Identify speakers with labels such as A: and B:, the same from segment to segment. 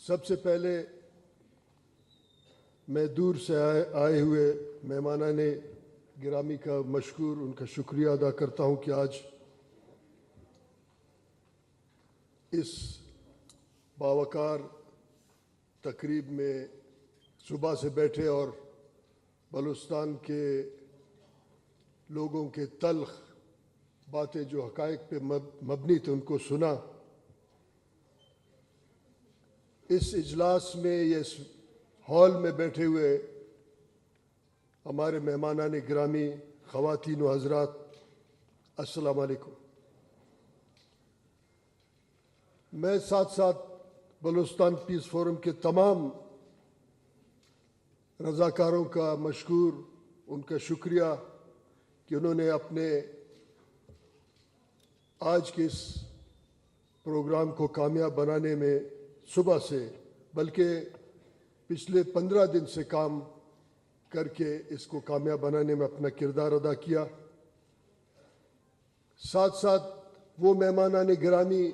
A: سب سے پہلے میں دور سے آئے ہوئے مہمانان گرامی کا مشکور ان کا شکریہ ادا کرتا ہوں کہ آج اس باوقار تقریب میں صبح سے بیٹھے اور بلوچستان کے لوگوں کے تلخ باتیں جو حقائق پہ مبنی تھے ان کو سنا۔ اس اجلاس میں اس ہال میں بیٹھے ہوئے ہمارے مہمانان گرامی خواتین و حضرات، السلام علیکم۔ میں ساتھ ساتھ بلوچستان پیس فورم کے تمام رضاکاروں کا مشکور، ان کا شکریہ کہ انہوں نے اپنے آج کے اس پروگرام کو کامیاب بنانے میں صبح سے بلکہ پچھلے 15 دن سے کام کر کے اس کو کامیاب بنانے میں اپنا کردار ادا کیا۔ ساتھ ساتھ وہ مہمانان گرامی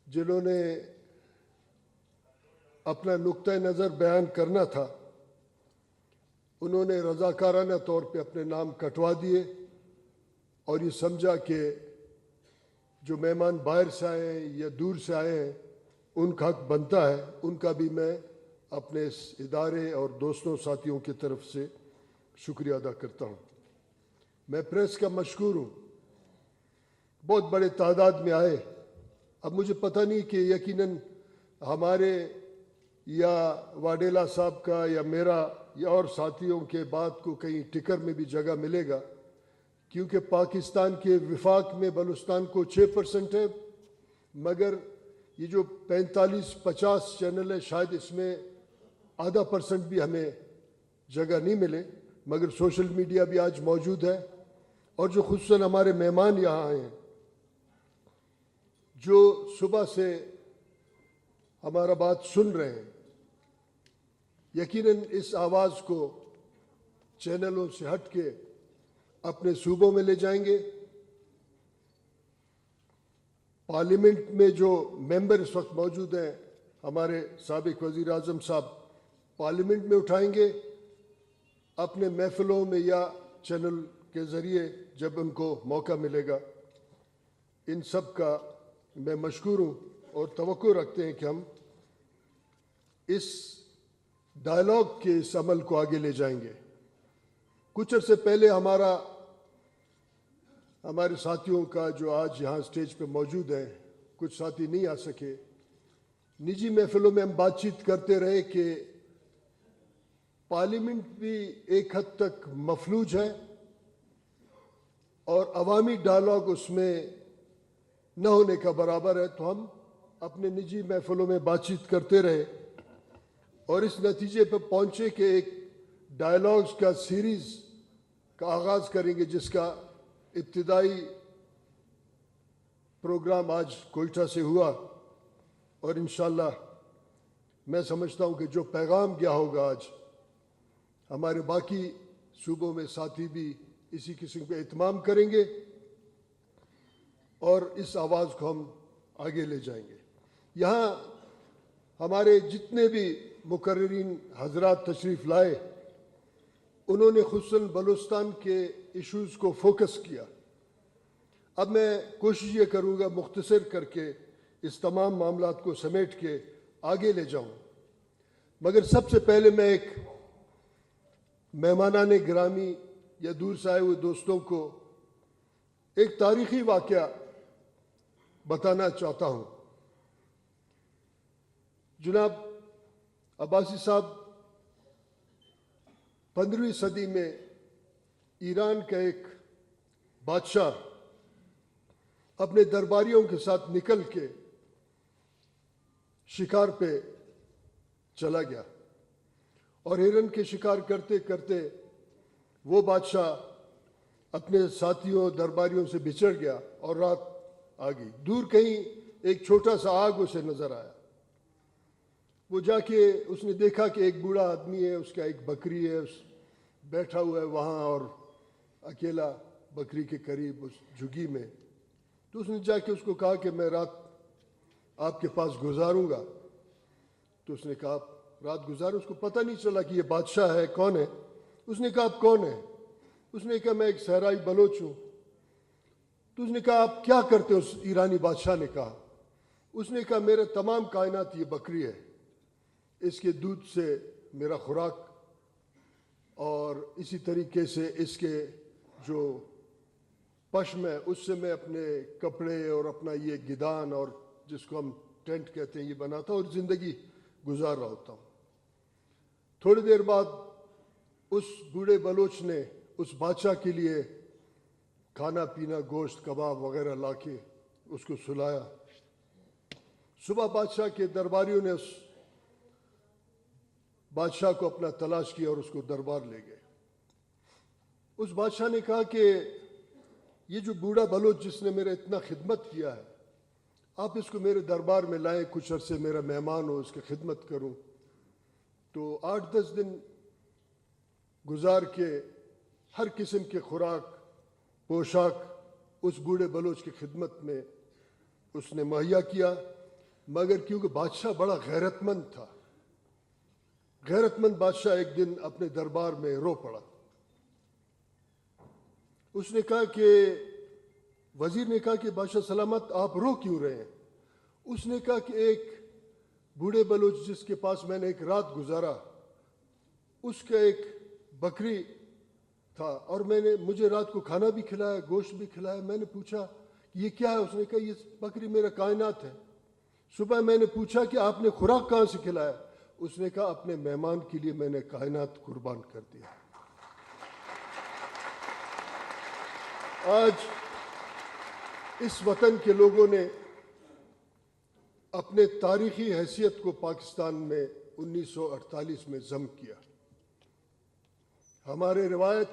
A: جنہوں نے اپنا نقطۂ نظر بیان کرنا تھا، انہوں نے رضاکارانہ طور پہ اپنے نام کٹوا دیے اور یہ سمجھا کہ جو مہمان باہر سے آئے ہیں یا دور سے آئے ہیں ان کا حق بنتا ہے، ان کا بھی میں اپنے اس ادارے اور دوستوں ساتھیوں کی طرف سے شکریہ ادا کرتا ہوں۔ میں پریس کا مشکور ہوں، بہت بڑے تعداد میں آئے۔ اب مجھے پتہ نہیں کہ یقیناً ہمارے یا واڈیلا صاحب کا یا میرا یا اور ساتھیوں کے بات کو کہیں ٹکر میں بھی جگہ ملے گا، کیونکہ پاکستان کے وفاق میں بلوچستان کو 6% ہے، مگر یہ جو 45-50 چینل ہے شاید اس میں ½ بھی ہمیں جگہ نہیں ملے، مگر سوشل میڈیا بھی آج موجود ہے۔ اور جو خصوصاً ہمارے مہمان یہاں آئے ہیں جو صبح سے ہمارا بات سن رہے ہیں، یقیناً اس آواز کو چینلوں سے ہٹ کے اپنے صوبوں میں لے جائیں گے۔ پارلیمنٹ میں جو ممبر اس وقت موجود ہیں، ہمارے سابق وزیر اعظم صاحب پارلیمنٹ میں اٹھائیں گے، اپنے محفلوں میں یا چینل کے ذریعے جب ان کو موقع ملے گا۔ ان سب کا میں مشکور ہوں اور توقع رکھتے ہیں کہ ہم اس ڈائلاگ کے اس عمل کو آگے لے جائیں گے۔ کچھ عرصے پہلے ہمارے ساتھیوں کا جو آج یہاں اسٹیج پہ موجود ہیں، کچھ ساتھی نہیں آ سکے، نجی محفلوں میں ہم بات چیت کرتے رہے کہ پارلیمنٹ بھی ایک حد تک مفلوج ہے اور عوامی ڈائلاگ اس میں نہ ہونے کا برابر ہے، تو ہم اپنے نجی محفلوں میں بات چیت کرتے رہے اور اس نتیجے پہ پہنچے کہ ایک ڈائلاگز کا سیریز کا آغاز کریں گے، جس کا ابتدائی پروگرام آج کوئٹہ سے ہوا، اور انشاءاللہ میں سمجھتا ہوں کہ جو پیغام گیا ہوگا آج ہمارے باقی صوبوں میں ساتھی بھی اسی قسم کا اہتمام کریں گے اور اس آواز کو ہم آگے لے جائیں گے۔ یہاں ہمارے جتنے بھی مقررین حضرات تشریف لائے، انہوں نے خصوصاً بلوچستان کے ایشوز کو فوکس کیا۔ اب میں کوشش یہ کروں گا مختصر کر کے اس تمام معاملات کو سمیٹ کے آگے لے جاؤں، مگر سب سے پہلے میں ایک مہمانان گرامی یا دور سے آئے ہوئے دوستوں کو ایک تاریخی واقعہ بتانا چاہتا ہوں۔ جناب عباسی صاحب 15ویں صدی میں ایران کا ایک بادشاہ اپنے درباریوں کے ساتھ نکل کے شکار پہ چلا گیا اور ہرن کے شکار کرتے کرتے وہ بادشاہ اپنے ساتھیوں درباریوں سے بچھڑ گیا اور رات آ گئی۔ دور کہیں ایک چھوٹا سا آگ اسے نظر آیا۔ وہ جا کے اس نے دیکھا کہ ایک بوڑھا آدمی ہے، اس کا ایک بکری ہے، بیٹھا ہوا ہے وہاں اور اکیلا بکری کے قریب اس جھگی میں۔ تو اس نے جا کے اس کو کہا کہ میں رات آپ کے پاس گزاروں گا، تو اس نے کہا آپ رات گزارے. اس کو پتہ نہیں چلا کہ یہ بادشاہ ہے کون ہے. اس نے کہا آپ کون ہیں؟ اس نے کہا میں ایک صحرائی بلوچ ہوں. تو اس نے کہا آپ کیا کرتے ہو؟ اس ایرانی بادشاہ نے کہا. اس نے کہا میرے تمام کائنات یہ بکری ہے, اس کے دودھ سے میرا خوراک, اور اسی طریقے سے اس کے جو پشم ہے اس سے میں اپنے کپڑے اور اپنا یہ گدان اور جس کو ہم ٹینٹ کہتے ہیں یہ بناتا ہوں اور زندگی گزار رہا ہوتا ہوں. تھوڑی دیر بعد اس بوڑھے بلوچ نے اس بادشاہ کے لیے کھانا پینا, گوشت کباب وغیرہ لا کے اس کو سلایا. صبح بادشاہ کے درباریوں نے اس بادشاہ کو اپنا تلاش کیا اور اس کو دربار لے گئے. اس بادشاہ نے کہا کہ یہ جو بوڑھا بلوچ جس نے میرا اتنا خدمت کیا ہے, آپ اس کو میرے دربار میں لائیں, کچھ عرصے میرا مہمان ہو, اس کی خدمت کروں. تو 8-10 دن گزار کے ہر قسم کے خوراک پوشاک اس بوڑھے بلوچ کی خدمت میں اس نے مہیا کیا. مگر کیونکہ بادشاہ بڑا غیرت مند تھا, غیرت مند بادشاہ ایک دن اپنے دربار میں رو پڑا. اس نے کہا کہ وزیر نے کہا کہ بادشاہ سلامت آپ رو کیوں رہے ہیں؟ اس نے کہا کہ ایک بوڑھے بلوچ جس کے پاس میں نے ایک رات گزارا, اس کا ایک بکری تھا اور مجھے رات کو کھانا بھی کھلایا, گوشت بھی کھلایا. میں نے پوچھا یہ کیا ہے؟ اس نے کہا یہ بکری میرا کائنات ہے. صبح میں نے پوچھا کہ آپ نے خوراک کہاں سے کھلایا؟ اس نے کہا اپنے مہمان کے لیے میں نے کائنات قربان کر دیا. آج اس وطن کے لوگوں نے اپنے تاریخی حیثیت کو پاکستان میں 1948 میں ضم کیا. ہمارے روایت,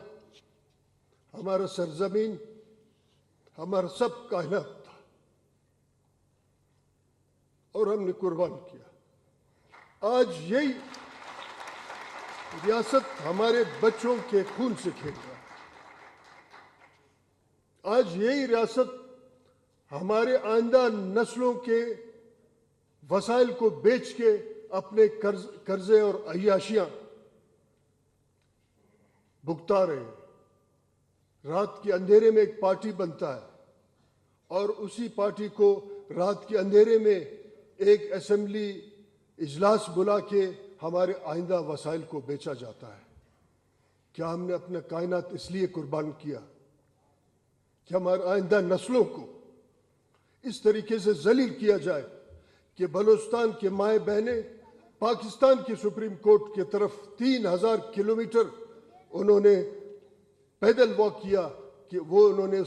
A: ہمارا سرزمین, ہمارا سب کائنات تھا اور ہم نے قربان کیا. آج یہی ریاست ہمارے بچوں کے خون سے کھیل رہا ہے. آج یہی ریاست ہمارے آئندہ نسلوں کے وسائل کو بیچ کے اپنے قرضے اور عیاشیاں بھگتا رہے ہیں. رات کے اندھیرے میں ایک پارٹی بنتا ہے اور اسی پارٹی کو رات کے اندھیرے میں ایک اسمبلی اجلاس بلا کے ہمارے آئندہ وسائل کو بیچا جاتا ہے. کیا ہم نے اپنا کائنات اس لیے قربان کیا کہ ہمارے آئندہ نسلوں کو اس طریقے سے ذلیل کیا جائے کہ بلوچستان کے مائیں بہنیں پاکستان کی سپریم کورٹ کی طرف 3000 کلومیٹر انہوں نے پیدل واک کیا کہ وہ انہوں نے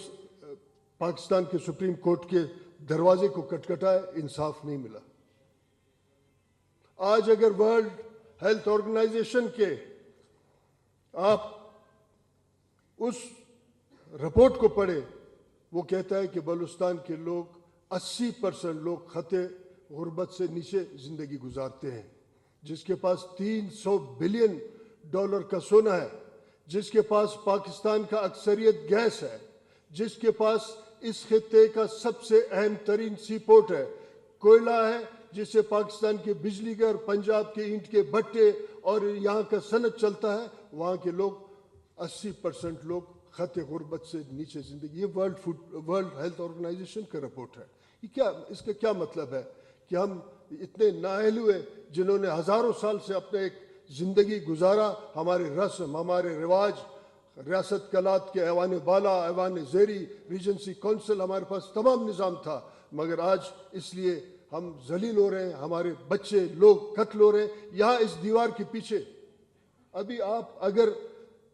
A: پاکستان کے سپریم کورٹ کے دروازے کو کٹکھٹایا, انصاف نہیں ملا. آج اگر ورلڈ ہیلتھ آرگنائزیشن کے آپ اس رپورٹ کو پڑھیں, وہ کہتا ہے کہ بلوچستان کے لوگ 80% لوگ خطے غربت سے نیچے زندگی گزارتے ہیں. جس کے پاس $300 بلین کا سونا ہے, جس کے پاس پاکستان کا اکثریت گیس ہے, جس کے پاس اس خطے کا سب سے اہم ترین سی پورٹ ہے, کوئلہ ہے, جس سے پاکستان کے بجلی گھر, پنجاب کے اینٹ کے بھٹے اور یہاں کا صنعت چلتا ہے, وہاں کے لوگ 80% لوگ خط غربت سے نیچے زندگی. یہ ورلڈ ہیلتھ آرگنائزیشن کا رپورٹ ہے. اس کا کیا مطلب ہے کہ ہم اتنے نااہل ہوئے جنہوں نے ہزاروں سال سے اپنے ایک زندگی گزارا, ہمارے رسم, ہمارے رواج, ریاست کلات کے ایوان بالا, ایوان زیری, ریجنسی کونسل, ہمارے پاس تمام نظام تھا, مگر آج اس لیے ہم ذلیل ہو رہے ہیں, ہمارے بچے لوگ قتل ہو رہے ہیں. یہاں اس دیوار کے پیچھے, ابھی آپ اگر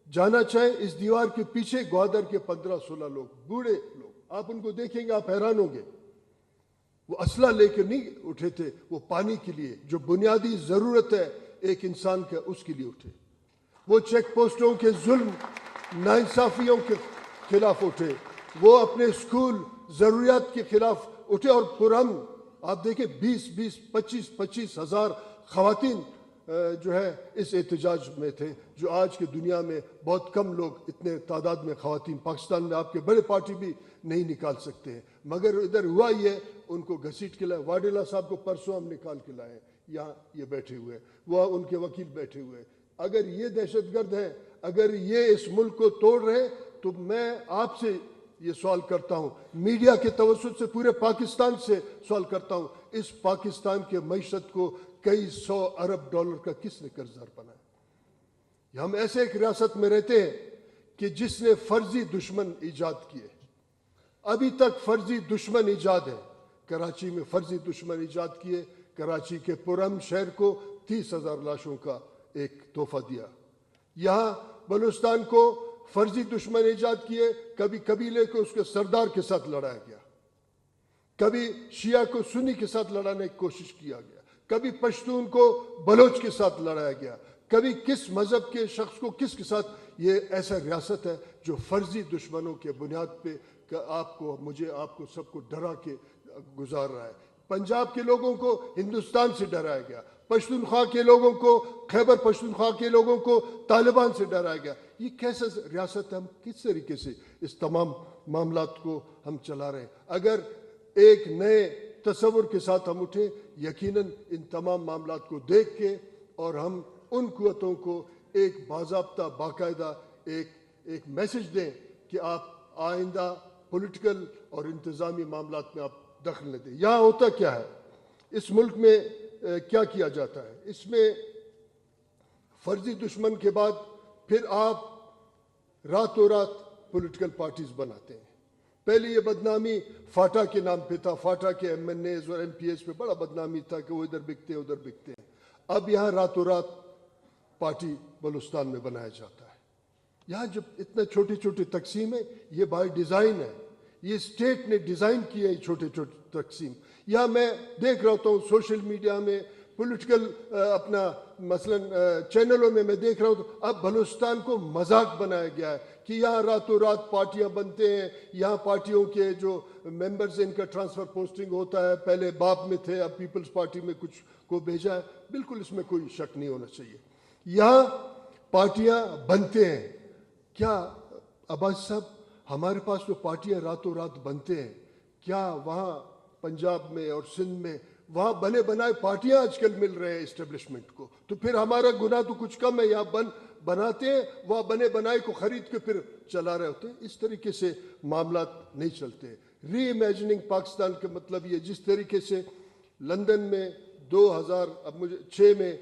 A: جانا چاہیں, اس دیوار کے پیچھے گوادر کے 15-16 لوگ, بوڑھے لوگ, آپ ان کو دیکھیں گے آپ حیران ہوں گے. وہ اسلحہ لے کے نہیں اٹھے تھے, وہ پانی کے لیے جو بنیادی ضرورت ہے ایک انسان کا, اس کے لیے اٹھے. وہ چیک پوسٹوں کے ظلم, ناانصافیوں کے خلاف اٹھے, وہ اپنے اسکول ضروریات کے خلاف اٹھے. اور پرامن آپ دیکھیں 20-25 ہزار خواتین جو ہے اس احتجاج میں تھے، جو آج کی دنیا میں بہت کم لوگ اتنے تعداد میں خواتین، پاکستان میں آپ کے بڑے پارٹی بھی نہیں نکال سکتے ہیں، مگر ادھر ہوا یہ ان کو گھسیٹ کے لائے۔ واڈیلا صاحب کو پرسوں ہم نکال کے لائے، یہاں یہ بیٹھے ہوئے، وہ ان کے وکیل بیٹھے ہوئے۔ اگر یہ دہشت گرد ہیں، اگر یہ اس ملک کو توڑ رہے، تو میں آپ سے یہ سوال کرتا ہوں، میڈیا کے توسط سے پورے پاکستان سے سوال کرتا ہوں، اس پاکستان کے معیشت کو کئی 100 ارب ڈالر کا کس نے قرض دار بنایا؟ ہم ایسے ایک ریاست میں رہتے ہیں کہ جس نے فرضی دشمن ایجاد کیے، ابھی تک فرضی دشمن ایجاد ہے۔ کراچی میں فرضی دشمن ایجاد کیے، کراچی کے پرامن شہر کو 30,000 لاشوں کا ایک تحفہ دیا۔ یہاں بلوچستان کو فرضی دشمن ایجاد کیے، کبھی قبیلے کو اس کے سردار کے ساتھ لڑایا گیا، کبھی شیعہ کو سنی کے ساتھ لڑانے کی کوشش کیا گیا، کبھی پشتون کو بلوچ کے ساتھ لڑایا گیا، کبھی کس مذہب کے شخص کو کس کے ساتھ۔ یہ ایسا ریاست ہے جو فرضی دشمنوں کے بنیاد پہ آپ کو، مجھے، آپ کو، سب کو ڈرا کے گزار رہا ہے۔ پنجاب کے لوگوں کو ہندوستان سے ڈرایا گیا، پشتونخوا کے لوگوں کو، خیبر پشتونخوا کے لوگوں کو طالبان سے ڈرایا گیا۔ یہ کیسا ریاست ہے؟ ہم کس طریقے سے اس تمام معاملات کو ہم چلا رہے ہیں؟ اگر ایک نئے تصور کے ساتھ ہم اٹھیں، یقیناً ان تمام معاملات کو دیکھ کے، اور ہم ان قوتوں کو ایک باضابطہ، باقاعدہ ایک میسج دیں کہ آپ آئندہ پولیٹیکل اور انتظامی معاملات میں آپ دخل نہ دیں۔ یہاں ہوتا کیا ہے اس ملک میں؟ کیا کیا جاتا ہے اس میں؟ فرضی دشمن کے بعد پھر آپ راتوں رات پولیٹیکل پارٹیز بناتے ہیں۔ پہلے یہ بدنامی فاٹا کے نام پہ تھا، فاٹا کے ایم این ایز اور ایم پی ایز پہ بڑا بدنامی تھا کہ وہ ادھر بکتے ہیں ادھر بکتے ہیں۔ اب یہاں راتوں رات پارٹی بلوچستان میں بنایا جاتا ہے۔ یہاں جب اتنا چھوٹی چھوٹی تقسیم ہے، یہ بائی ڈیزائن ہے، یہ اسٹیٹ نے ڈیزائن کیے ہیں چھوٹے چھوٹے تقسیم۔ یہاں میں دیکھ رہا ہوں سوشل میڈیا میں، پولیٹیکل اپنا مثلاً چینلوں میں دیکھ رہا ہوں، تو اب بلوچستان کو مذاق بنایا گیا ہے کہ یہاں راتوں رات پارٹیاں بنتے ہیں، یہاں پارٹیوں کے جو ممبرز ان کا ٹرانسفر پوسٹنگ ہوتا ہے، پہلے باپ میں تھے اب پیپلز پارٹی میں کچھ کو بھیجا ہے۔ بالکل اس میں کوئی شک نہیں ہونا چاہیے۔ یہاں پارٹیاں بنتے ہیں۔ کیا عباس صاحب، ہمارے پاس جو پارٹیاں راتوں رات بنتے ہیں، کیا وہاں پنجاب میں اور سندھ میں وہاں بنے بنائے پارٹیاں آج کل مل رہے ہیں اسٹیبلشمنٹ کو؟ تو پھر ہمارا گناہ تو کچھ کم ہے، یہاں بناتے ہیں، وہاں بنے بنائے کو خرید کے پھر چلا رہے ہوتے ہیں۔ اس طریقے سے معاملات نہیں چلتے۔ ری امیجننگ پاکستان کا مطلب یہ، جس طریقے سے لندن میں 2006 میں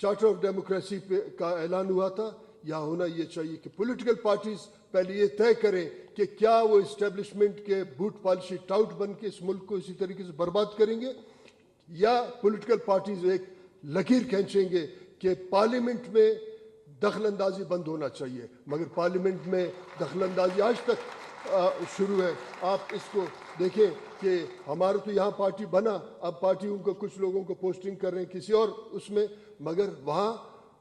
A: چارٹر آف ڈیموکریسی کا اعلان ہوا تھا، یا ہونا یہ چاہیے کہ پولیٹیکل پارٹیز پہلے یہ طے کریں کہ کیا وہ اسٹیبلشمنٹ کے بوٹ پالشی ٹاؤٹ بن کے اس ملک کو اسی طریقے سے برباد کریں گے، یا پولیٹیکل پارٹیز ایک لکیر کھینچیں گے کہ پارلیمنٹ میں دخل اندازی بند ہونا چاہیے۔ مگر پارلیمنٹ میں دخل اندازی آج تک شروع ہے۔ آپ اس کو دیکھیں کہ ہمارا تو یہاں پارٹی بنا، اب پارٹیوں کو کچھ لوگوں کو پوسٹنگ کر رہے ہیں کسی اور اس میں، مگر وہاں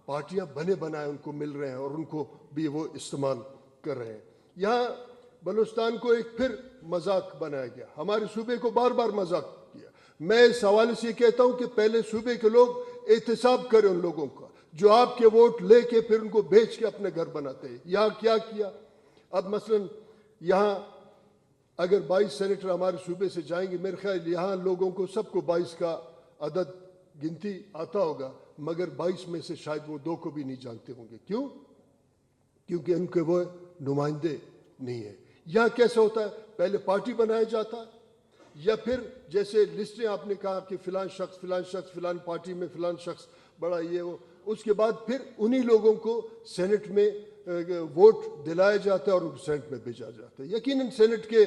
A: پارٹیاں بنے بنائے ان کو مل رہے ہیں اور ان کو بھی وہ استعمال کر رہے ہیں۔ یہاں بلوچستان کو ایک پھر مذاق بنایا گیا، ہمارے صوبے کو بار بار مذاق کیا۔ میں اس حوالے سے یہ کہتا ہوں کہ پہلے صوبے کے لوگ احتساب کریں ان لوگوں کا جو آپ کے ووٹ لے کے پھر ان کو بیچ کے اپنے گھر بناتے ہیں۔ یہاں کیا کیا؟ اب مثلاً یہاں اگر 22 سینیٹر ہمارے صوبے سے جائیں گے، میرے خیال یہاں لوگوں کو سب کو 22 کا عدد گنتی آتا ہوگا، مگر 22 میں سے شاید وہ 2 کو بھی نہیں جانتے ہوں گے۔ کیوں؟ کیونکہ ان کے وہ نمائندے نہیں ہیں۔ یہاں کیسا ہوتا ہے؟ پہلے پارٹی بنایا جاتا ہے، یا پھر جیسے لسٹیں آپ نے کہا کہ فلان شخص فلان پارٹی میں فلان شخص بڑا یہ وہ، اس کے بعد پھر انہی لوگوں کو سینٹ میں ووٹ دلایا جاتا ہے اور ان کو سینٹ میں بھیجا جاتا ہے۔ یقیناً سینٹ کے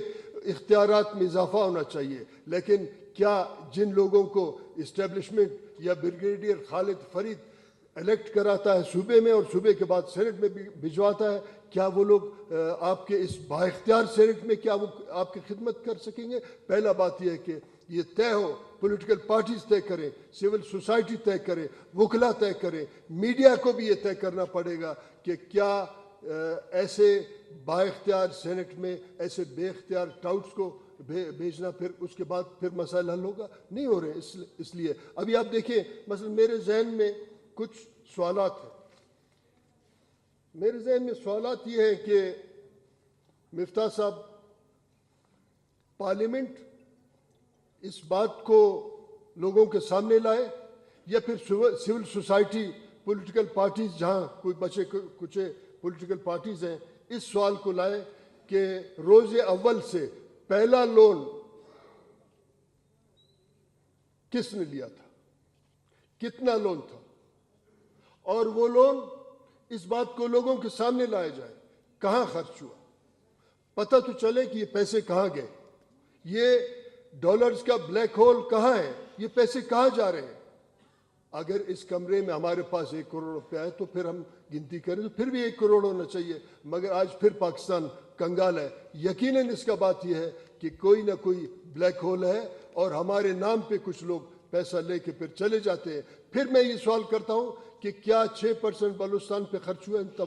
A: اختیارات میں اضافہ ہونا چاہیے، لیکن کیا جن لوگوں کو اسٹیبلشمنٹ یا بریگیڈیئر خالد فرید الیکٹ کراتا ہے صوبے میں اور صوبے کے بعد سینٹ میں بھجواتا ہے، کیا وہ لوگ آپ کے اس با اختیار سینٹ میں کیا وہ آپ کی خدمت کر سکیں گے؟ پہلا بات یہ ہے کہ یہ طے ہو، پولیٹیکل پارٹیز طے کریں، سول سوسائٹی طے کرے، وکلا طے کریں، میڈیا کو بھی یہ طے کرنا پڑے گا کہ کیا ایسے با اختیار سینٹ میں ایسے بے اختیار ٹاؤٹس کو بھیجنا، پھر اس کے بعد پھر مسائل حل ہوگا؟ نہیں ہو رہے ہیں۔ اس لیے ابھی آپ دیکھیں مثلا میرے ذہن میں کچھ سوالات ہیں۔ میرے ذہن میں سوالات یہ ہیں کہ مفتاح صاحب، پارلیمنٹ اس بات کو لوگوں کے سامنے لائے یا پھر سول سوسائٹی، پولیٹیکل پارٹیز، جہاں کوئی بچے کچھ پولیٹیکل پارٹیز ہیں، اس سوال کو لائے کہ روز اول سے پہلا لون کس نے لیا تھا، کتنا لون تھا، اور وہ لون اس بات کو لوگوں کے سامنے لائے جائے، کہاں خرچ ہوا، پتہ تو چلے کہ یہ پیسے کہاں گئے، یہ ڈالرز کا بلیک ہول کہاں ہے، یہ پیسے کہاں جا رہے ہیں۔ اگر اس کمرے میں ہمارے پاس 1 کروڑ روپیہ ہے تو پھر ہم گنتی کریں تو پھر بھی 1 کروڑ ہونا چاہیے، مگر آج پھر پاکستان کنگال ہے۔ یقیناً اس کا بات یہ ہے کہ کوئی نہ کوئی بلیک ہول ہے اور ہمارے نام پہ کچھ لوگ پیسہ لے کے پھر چلے جاتے ہیں۔ پھر میں یہ سوال کرتا ہوں کہ کیا 6% بلوچستان پہ خرچ ہوا ان تمام